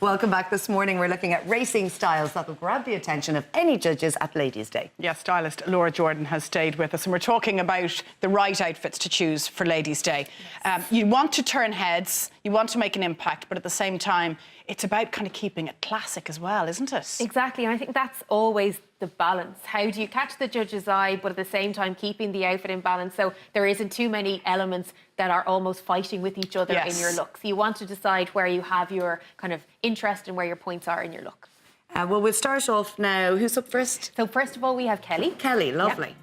Welcome back this morning. We're looking at racing styles that will grab the attention of any judges at Ladies' Day. Yes, stylist Laura Jordan has stayed with us and we're talking about the right outfits to choose for Ladies' Day. You want to turn heads, you want to make an impact, but at the same time, it's about kind of keeping it classic as well, isn't it? Exactly, and I think that's always the balance. How do you catch the judge's eye, but at the same time keeping the outfit in balance so there isn't too many elements that are almost fighting with each other in your look. So you want to decide where you have your kind of interest and where your points are in your look. Well, we'll start off now. Who's up first? So first of all, we have Kelly. Kelly, lovely.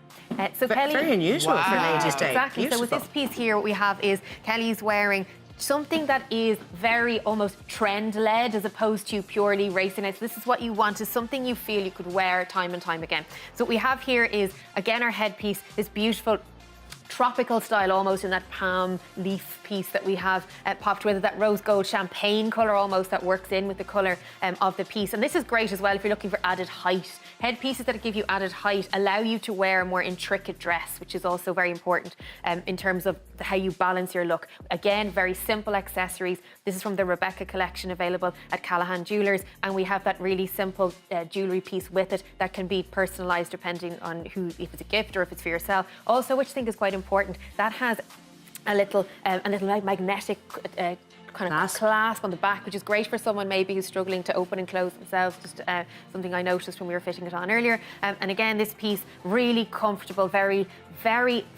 So Kelly, very unusual for Ladies' Day. Exactly. Beautiful. So with this piece here, what we have is Kelly's wearing something that is very almost trend-led as opposed to purely racing. So this is what you want, is something you feel you could wear time and time again. So what we have here is, again, our headpiece, this beautiful tropical style almost in that palm leaf piece that we have popped with it, that rose gold champagne colour almost that works in with the colour of the piece. And this is great as well if you're looking for added height. Headpieces that give you added height allow you to wear a more intricate dress, which is also very important in terms of how you balance your look. Again, very simple accessories. This is from the Rebecca collection available at Callahan Jewellers, and we have that really simple jewellery piece with it that can be personalised depending on who, if it's a gift or if it's for yourself. Also, which I think is quite important, that has a little like magnetic kind of clasp on the back, which is great for someone maybe who's struggling to open and close themselves. Just something I noticed when we were fitting it on earlier. And again, this piece really comfortable, very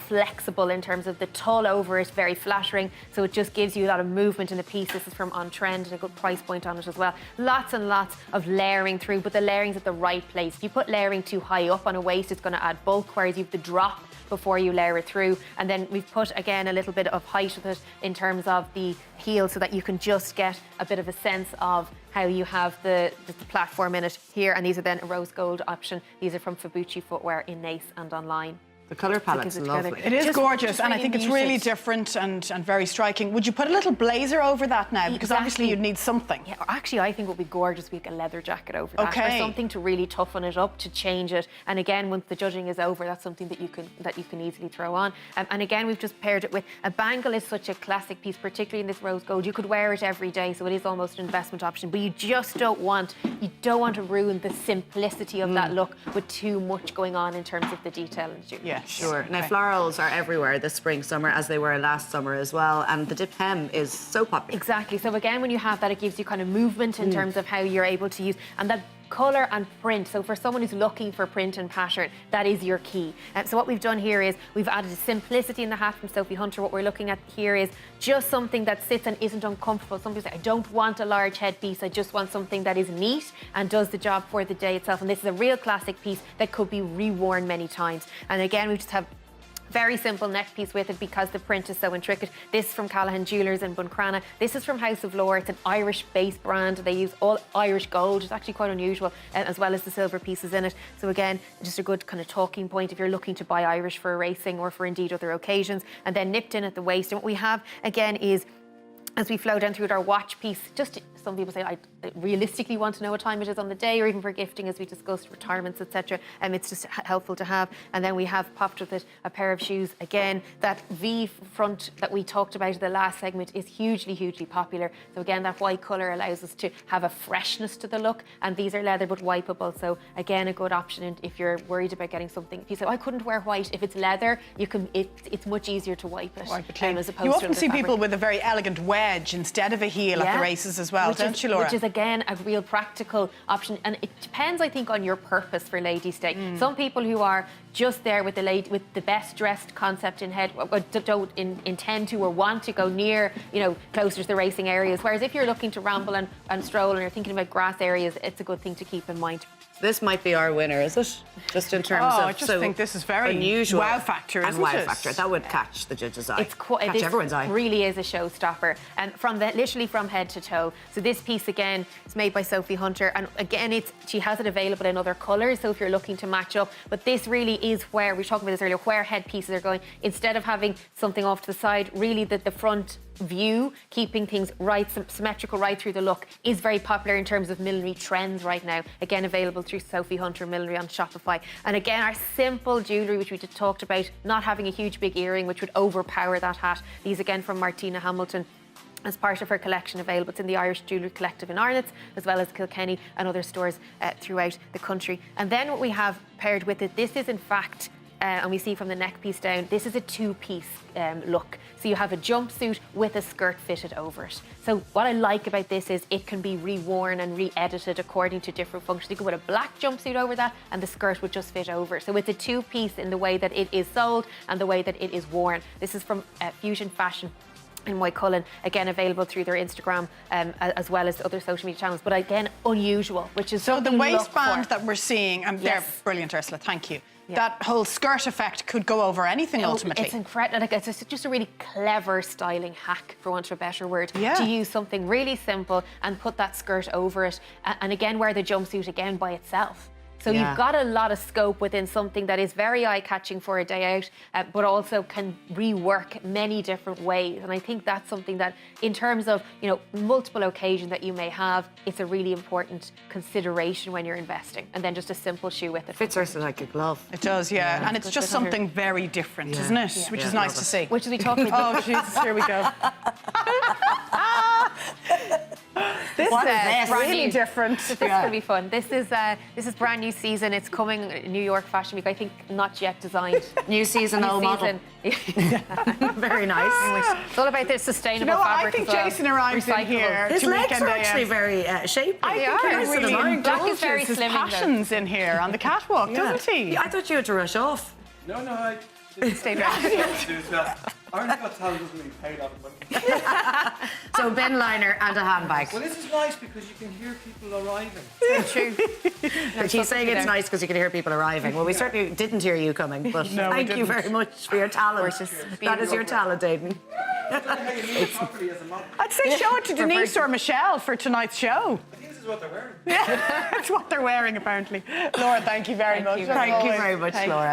flexible in terms of the tulle over it, very flattering. So it just gives you a lot of movement in the piece. This is from On Trend and a good price point on it as well. Lots and lots of layering through, but the layering's at the right place. If you put layering too high up on a waist, it's going to add bulk, whereas you have the drop before you layer it through. And then we've put, again, a little bit of height with it in terms of the heel so that you can just get a bit of a sense of how you have the platform in it here. And these are then a rose gold option. These are from Fabucci Footwear in Nace and online. The colour palette's lovely. It is gorgeous, and I think it's really muted. different and very striking. Would you put a little blazer over that now? Because obviously you'd need something. Yeah, actually, I think it would be gorgeous with a leather jacket over that. Okay. Or something to really toughen it up, to change it. And again, once the judging is over, that's something that you can easily throw on. And again, we've just paired it with a bangle. Is such a classic piece, particularly in this rose gold. You could wear it every day, so it is almost an investment option. But you just don't want to ruin the simplicity of that look with too much going on in terms of the detail and the jewelry. Yeah, sure. Now, florals are everywhere this spring, summer, as they were last summer as well. And the dipped hem is so popular. Exactly. So again, when you have that, it gives you kind of movement in terms of how you're able to use, and that colour and print. So for someone who's looking for print and pattern, that is your key. So what we've done here is we've added a simplicity in the hat from Sophie Hunter. What we're looking at here is just something that sits and isn't uncomfortable. Some people say, I don't want a large headpiece, I just want something that is neat and does the job for the day itself. And this is a real classic piece that could be reworn many times. And again, we just have very simple neck piece with it because the print is so intricate. This is from Callahan Jewellers in Buncrana. This is from House of Lore. It's an Irish-based brand. They use all Irish gold. It's actually quite unusual, as well as the silver pieces in it. So again, just a good kind of talking point if you're looking to buy Irish for racing or for indeed other occasions. And then nipped in at the waist. And what we have, again, is as we flow down through it, our watch piece, just some people say, I realistically want to know what time it is on the day, or even for gifting, as we discussed, retirements, etc. It's just helpful to have. And then we have popped with it a pair of shoes. Again, that V front that we talked about in the last segment is hugely popular. So again, that white colour allows us to have a freshness to the look. And these are leather but wipeable. So again, a good option if you're worried about getting something. If you say, I couldn't wear white, if it's leather, you can. It's much easier to wipe it. As opposed you to often see fabric. People with a very elegant wedge instead of a heel at the races as well, don't you, Laura? Which is, again, a real practical option. And it depends, I think, on your purpose for Ladies' Day. Some people who are just there with the best dressed concept in head, or don't intend to or want to go near, closer to the racing areas. Whereas if you're looking to ramble and stroll and you're thinking about grass areas, it's a good thing to keep in mind. This might be our winner, is it? Just in terms of I just think this is very unusual. Wow factor, isn't and wow it? factor. That would catch the judge's eye. Catch It everyone's eye. Really is a showstopper, and literally from head to toe. So this piece again is made by Sophie Hunter, and again she has it available in other colours. So if you're looking to match up, but this really is where we were talking about this earlier, where headpieces are going. Instead of having something off to the side, really the front view, keeping things right, symmetrical right through the look, is very popular in terms of millinery trends right now. Again, available through Sophie Hunter Millinery on Shopify. And again, our simple jewellery, which we just talked about, not having a huge big earring, which would overpower that hat. These again from Martina Hamilton. as part of her collection available. It's in the Irish Jewellery Collective in Arnott's, as well as Kilkenny and other stores throughout the country. And then what we have paired with it, this is in fact, and we see from the neck piece down, this is a two-piece look. So you have a jumpsuit with a skirt fitted over it. So what I like about this is it can be reworn and re-edited according to different functions. You can put a black jumpsuit over that and the skirt would just fit over. So it's a two-piece in the way that it is sold and the way that it is worn. This is from Fusion Fashion in White Cullen, again available through their Instagram as well as other social media channels, but again unusual, which is so the something to look waistband for. that we're seeing, and they're Yes. brilliant, Ursula, thank you. Yeah. That whole skirt effect could go over anything ultimately. It's incredible. Like, it's just a really clever styling hack, for want of a better word, Yeah. to use something really simple and put that skirt over it, and again wear the jumpsuit again by itself. So Yeah. you've got a lot of scope within something that is very eye-catching for a day out, but also can rework many different ways. And I think that's something that, in terms of, you know, multiple occasions that you may have, it's a really important consideration when you're investing. And then just a simple shoe with it. Fits Ursula like a glove. It does, yeah. And it's Good just fit on her. something very different, Yeah. isn't it? Yeah. Which Yeah, is nice love to it. see. Which is we talking about. Oh, Jesus, here we go. This What is is this? really Brand new. different. This is going to be fun. This is brand new season. It's coming New York Fashion Week. I think not yet designed. New season, New old model. season. Very nice. It's all about the sustainable You know what? I fabric. think as well. Jason arrives in Recyclable. here. His to legs Weekend are AM. actually very shapely. I think are. he Nicer really than mine. Black is indulges very his slimming, though. passions in here on the catwalk, doesn't he? Yeah, I thought you had to rush off. No, I Stay dry. Ireland Got Talent doesn't really pay a lot of money. So bin liner and a handbag. Well, this is nice because you can hear people arriving. True. But she's saying it's nice because you can hear people arriving. Well, we certainly didn't hear you coming, but No, we thank you didn't. very much for your talent. That is your talent, Aidan. I don't know how you move it properly as a model. I'd say show it to Denise or Michelle for tonight's show. I think this is what they're wearing. That's what they're wearing, apparently. Laura, thank you very much. you. as Thank you always. very much, Thanks. Laura.